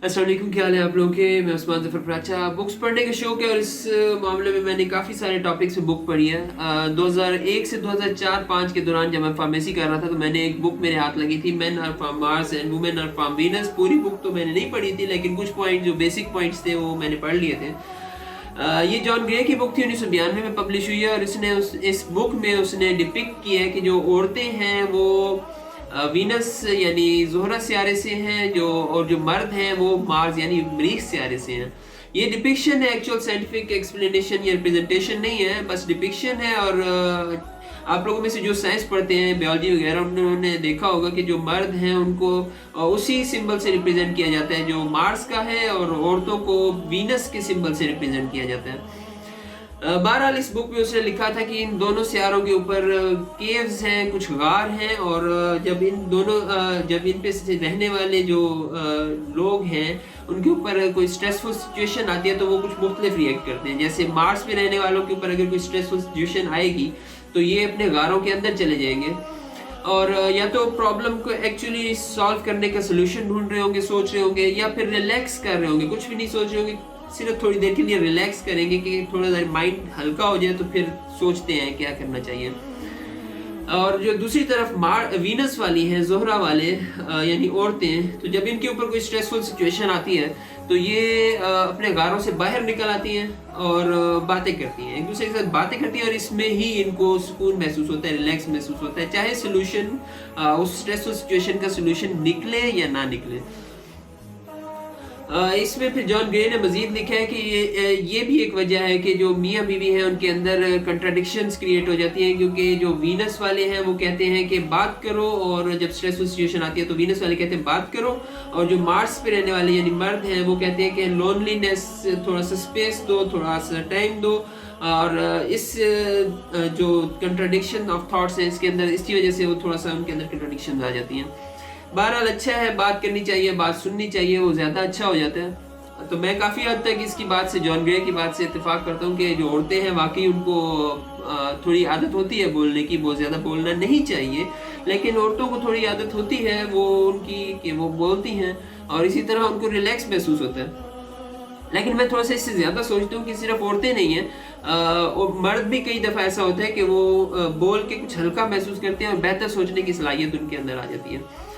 अस्सलाम वालेकुम, क्या हाल है आप लोगों के। मैं उस्मान ज़फ़र प्राचा। बुक्स पढ़ने का शौक़ है और इस मामले में मैंने काफ़ी सारे टॉपिक्स में बुक पढ़ी है। 2001 से 2004-5 के दौरान जब मैं फार्मेसी कर रहा था तो मैंने एक बुक मेरे हाथ लगी थी, men are from Mars and women are from Venus. पूरी बुक तो मैंने नहीं पढ़ी थी, लेकिन कुछ पॉइंट जो बेसिक पॉइंट्स थे वो मैंने पढ़ लिए थे। ये जॉन ग्रे की बुक थी, 1992 में पब्लिश हुई है और इस बुक में उसने डिपिक्ट किया है कि जो औरतें हैं वो वीनस यानी ज़ोहरा सियारे से हैं, और जो मर्द हैं वो मार्स यानी मरीख सियारे से हैं। ये डिपिक्शन है, एक्चुअल साइंटिफिक एक्सप्लेनेशन या रिप्रेजेंटेशन नहीं है, बस डिपिक्शन है। और आप लोगों में से जो साइंस पढ़ते हैं, बायोलॉजी वगैरह, उन्होंने देखा होगा कि जो मर्द हैं उनको उसी सिंबल से रिप्रेजेंट किया जाता है जो मार्स का है, और औरतों को वीनस के सिंबल से रिप्रेजेंट किया जाता है। बहरहाल इस बुक में उसने लिखा था कि इन दोनों सियारों के ऊपर केव्स हैं, कुछ गार हैं, और जब इन पे से रहने वाले जो लोग हैं उनके ऊपर कोई स्ट्रेसफुल सिचुएशन आती है तो वो कुछ मुख्तलिफ रिएक्ट करते हैं। जैसे मार्स पे रहने वालों के ऊपर अगर कोई स्ट्रेसफुल सिचुएशन आएगी तो ये अपने गारों के अंदर चले जाएंगे और या तो प्रॉब्लम को एक्चुअली सॉल्व करने का सोल्यूशन ढूंढ रहे होंगे, सोच रहे होंगे, या फिर रिलैक्स कर रहे होंगे, कुछ भी नहीं सोच रहे होंगे, सिर्फ थोड़ी देर के लिए रिलैक्स करेंगे कि थोड़ा सा माइंड हल्का हो जाए, तो फिर सोचते हैं क्या करना चाहिए। और जो दूसरी तरफ वीनस वाली हैं, जोहरा वाले यानी औरतें, तो जब इनके ऊपर कोई स्ट्रेसफुल सिचुएशन आती है तो ये अपने गारों से बाहर निकल आती हैं और बातें करती हैं, एक दूसरे के साथ बातें करती हैं, और इसमें ही इनको सुकून महसूस होता है, रिलैक्स महसूस होता है, चाहे सोल्यूशन उस स्ट्रेसफुल सिचुएशन का सोल्यूशन निकले या ना निकले। इसमें फिर जॉन ग्रे ने मजीद लिखा है कि ये भी एक वजह है कि जो मियाँ बीवी हैं उनके अंदर कंट्राडिक्शंस क्रिएट हो जाती हैं, क्योंकि जो वीनस वाले हैं वो कहते हैं कि बात करो, और जब स्ट्रेसफुल सिचुएशन आती है तो वीनस वाले कहते हैं बात करो, और जो मार्स पे रहने वाले यानी मर्द हैं वो कहते हैं कि लोनलीनेस, थोड़ा सा स्पेस दो, थोड़ा सा टाइम दो। और इस जो कंट्राडिक्शन ऑफ थॉट्स है इसके अंदर, इसकी वजह से वो थोड़ा सा उनके अंदर कंट्राडिक्शन आ जाती हैं। बहरहाल अच्छा है, बात करनी चाहिए, बात सुननी चाहिए, वो ज़्यादा अच्छा हो जाता है। तो मैं काफ़ी हद तक इसकी बात से, जॉन ग्रे की बात से इत्तेफाक करता हूँ कि जो औरतें हैं वाकई उनको थोड़ी आदत होती है बोलने की, बहुत ज़्यादा बोलना नहीं चाहिए, लेकिन औरतों को थोड़ी आदत होती है वो उनकी कि वो बोलती हैं और इसी तरह उनको रिलैक्स महसूस होता है। लेकिन मैं थोड़ा सा इससे ज़्यादा सोचता हूँ कि सिर्फ औरतें नहीं हैं, और मर्द भी कई दफ़ा ऐसा होता है कि वो बोल के कुछ हल्का महसूस करते हैं और बेहतर सोचने की सलाहियत उनके अंदर आ जाती है।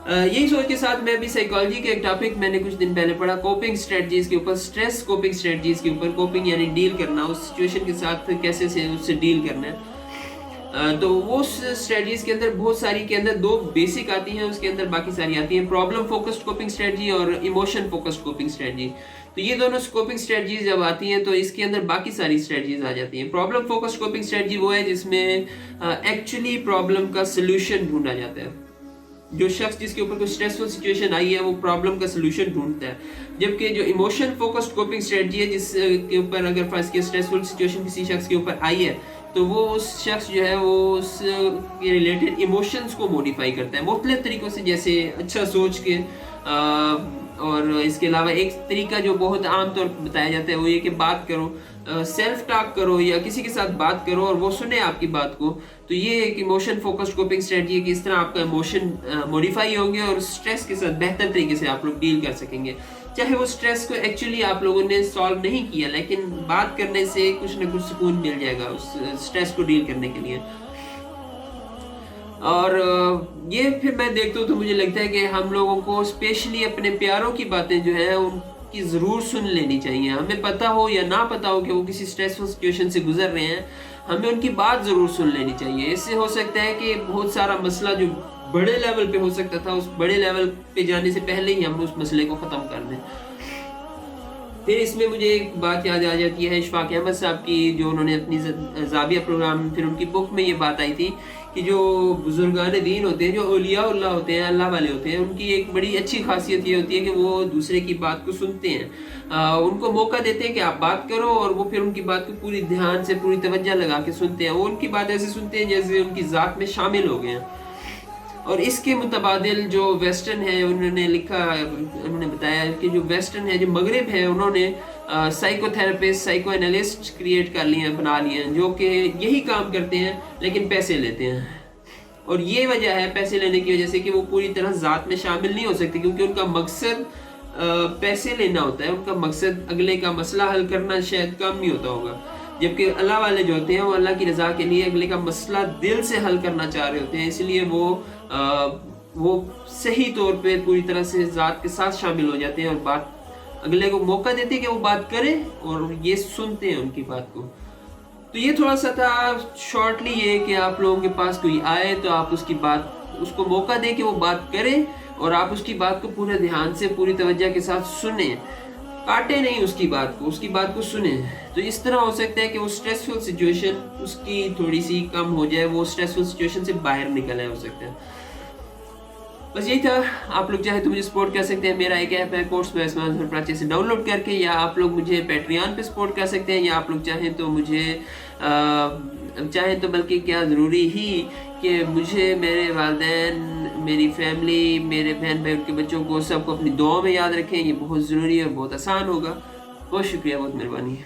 यही सोच के साथ मैं भी साइकोलॉजी के एक टॉपिक मैंने कुछ दिन पहले पढ़ा, कोपिंग स्ट्रेटजीज के ऊपर, स्ट्रेस कोपिंग स्ट्रेटजीज के ऊपर। कोपिंग यानी डील करना, उस सिचुएशन के साथ कैसे से उससे डील करना है। तो वो स्ट्रेटजीज के अंदर बहुत सारी के अंदर दो बेसिक आती हैं, उसके अंदर बाकी सारी आती हैं, प्रॉब्लम फोकस्ड कोपिंग स्ट्रेटजी और इमोशन फोकस्ड कोपिंग स्ट्रेटजी। तो ये दोनों कोपिंग स्ट्रेटजीज जब आती हैं तो इसके अंदर बाकी सारी स्ट्रेटजीज आ जाती हैं। प्रॉब्लम फोकस्ड कोपिंग स्ट्रेटजी वो है जिसमें एक्चुअली प्रॉब्लम का सोल्यूशन ढूंढा जाता है। जो शख्स जिसके ऊपर कोई स्ट्रेसफुल सिचुएशन आई है वो प्रॉब्लम का सोल्यूशन ढूंढता है, जबकि जो इमोशन फोकस्ड कोपिंग स्ट्रेटजी है जिसके ऊपर अगर फर्स्ट के स्ट्रेसफुल सिचुएशन किसी शख्स के ऊपर आई है तो वो उस शख्स जो है वो उसके रिलेटेड इमोशंस को मॉडिफाई करता है मुख्तलिफ तरीक़ों से, जैसे अच्छा सोच के, और इसके अलावा एक तरीका जो बहुत आम तौर पर बताया जाता है वो ये कि बात करो, सेल्फ टॉक करो या किसी के साथ बात करो और वो सुने आपकी बात को। तो ये एक इमोशन फोकस्ड कोपिंग स्ट्रेटजी है कि इस तरह आपका इमोशन मॉडिफाई होंगे और स्ट्रेस के साथ बेहतर तरीके से आप लोग डील कर सकेंगे, चाहे वो स्ट्रेस को एक्चुअली आप लोगों ने सॉल्व नहीं किया, लेकिन बात करने से कुछ ना कुछ सुकून मिल जाएगा उस स्ट्रेस को डील करने के लिए। और ये फिर मैं देखता हूँ तो मुझे लगता है कि हम लोगों को स्पेशली अपने प्यारों की बातें जो है उनकी ज़रूर सुन लेनी चाहिए। हमें पता हो या ना पता हो कि वो किसी स्ट्रेसफुल सिचुएशन से गुजर रहे हैं, हमें उनकी बात ज़रूर सुन लेनी चाहिए। इससे हो सकता है कि बहुत सारा मसला जो बड़े लेवल पे हो सकता था, उस बड़े लेवल पे जाने से पहले ही हम उस मसले को ख़त्म कर दें। फिर इसमें मुझे एक बात याद आ जाती है इशफाक अहमद साहब की, जो उन्होंने अपनी ज़ाविया प्रोग्राम, फिर उनकी बुक में ये बात आई थी कि जो बुजुर्गान दीन होते हैं, जो औलिया होते हैं, अल्लाह वाले होते हैं, उनकी एक बड़ी अच्छी खासियत ये होती है कि वो दूसरे की बात को सुनते हैं, उनको मौका देते हैं कि आप बात करो, और वो फिर उनकी बात को पूरी ध्यान से, पूरी तवज्जो लगा के सुनते हैं। वो उनकी बात ऐसे सुनते हैं जैसे उनकी ज़ात में शामिल हो गए हैं। और इसके मुतबादिल जो वेस्टर्न है, उन्होंने लिखा, उन्होंने बताया कि जो वेस्टर्न है, जो मगरिब है, उन्होंने साइकोथेरेपिस्ट, साइको एनालिस्ट क्रिएट कर लिए हैं, बना लिए हैं, जो कि यही काम करते हैं लेकिन पैसे लेते हैं। और ये वजह है पैसे लेने की वजह से कि वो पूरी तरह ज़ात में शामिल नहीं हो सकते, क्योंकि उनका मकसद पैसे लेना होता है, उनका मकसद अगले का मसला हल करना शायद काम नहीं होता होगा, जबकि अल्लाह वाले जो होते हैं वो अल्लाह की रज़ा के लिए अगले का मसला दिल से हल करना चाह रहे होते हैं, इसलिए वो सही तौर पे पूरी तरह से ज़ात के साथ शामिल हो जाते हैं और बात अगले को मौका देते हैं कि वो बात करे और ये सुनते हैं उनकी बात को। तो ये थोड़ा सा था शॉर्टली ये कि आप लोगों के पास कोई आए तो आप उसको मौका दें कि वो बात करे और आप उसकी बात को पूरे ध्यान से पूरी तवज्जो के साथ सुने, काटे नहीं उसकी बात को सुने। तो इस तरह हो सकता है कि वो स्ट्रेसफुल सिचुएशन उसकी थोड़ी सी कम हो जाए, वो स्ट्रेसफुल सिचुएशन से बाहर निकल आए, हो सकता है। बस यही था। आप लोग चाहे तो मुझे सपोर्ट कर सकते हैं, मेरा एक ऐप है कोर्स में प्राची से डाउनलोड करके, या आप लोग मुझे पैट्रियन पे सपोर्ट कर सकते हैं, या आप लोग चाहें तो बल्कि क्या ज़रूरी ही कि मुझे मेरे वालिदैन, मेरी फैमिली, मेरे बहन भाई, उनके बच्चों को सबको अपनी दुआ में याद रखें। ये बहुत ज़रूरी है और बहुत आसान होगा। बहुत शुक्रिया, बहुत मेहरबानी।